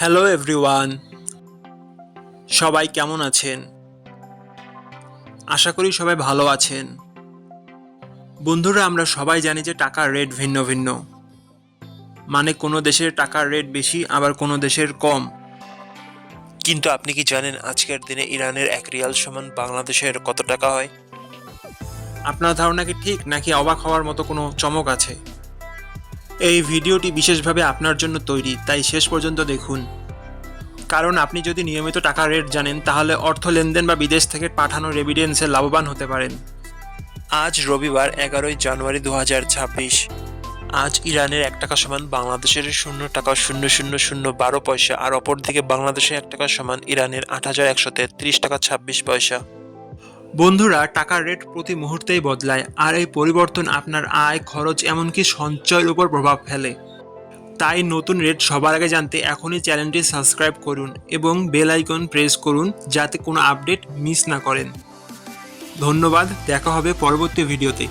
Hello everyone, সবাই কেমন আছেন? আশা করি সবাই ভালো আছেন। বন্ধুরা, আমরা সবাই জানি যে টাকার রেট ভিন্ন ভিন্ন। মানে কোনো দেশের টাকার রেট বেশি, আবার কোনো দেশের কম। কিন্তু আপনি কি জানেন আজকের দিনে ইরানের 1 রিয়াল সমান বাংলাদেশের কত টাকা হয়? আপনার ধারণা কি ঠিক, নাকি অবাক হওয়ার মতো কোনো চমক আছে? এই ভিডিওটি বিশেষভাবে আপনার জন্য তৈরি, তাই শেষ পর্যন্ত দেখুন। কারণ আপনি যদি নিয়মিত টাকার রেট জানেন, তাহলে অর্থ লেনদেন বা বিদেশ থেকে পাঠানো রেমিটেন্সে লাভবান হতে পারেন। আজ রবিবার 11ই জানুয়ারি 2026। আজ ইরানের 1 টাকা সমান বাংলাদেশের 0 টাকা 000012 পয়সা, আর অপরদিকে বাংলাদেশের 1 টাকা সমান ইরানের 8133 টাকা 26 পয়সা। বন্ধুরা, টাকার রেট প্রতি মুহূর্তেই বদলায়, আর এই পরিবর্তন আপনার আয়, খরচ, এমনকি সঞ্চয়ের উপর প্রভাব ফেলে। তাই নতুন রেট সবার আগে জানতে এখনই চ্যানেলটি সাবস্ক্রাইব করুন এবং বেল আইকন প্রেস করুন, যাতে কোনো আপডেট মিস না করেন। ধন্যবাদ, দেখা হবে পরবর্তী ভিডিওতে।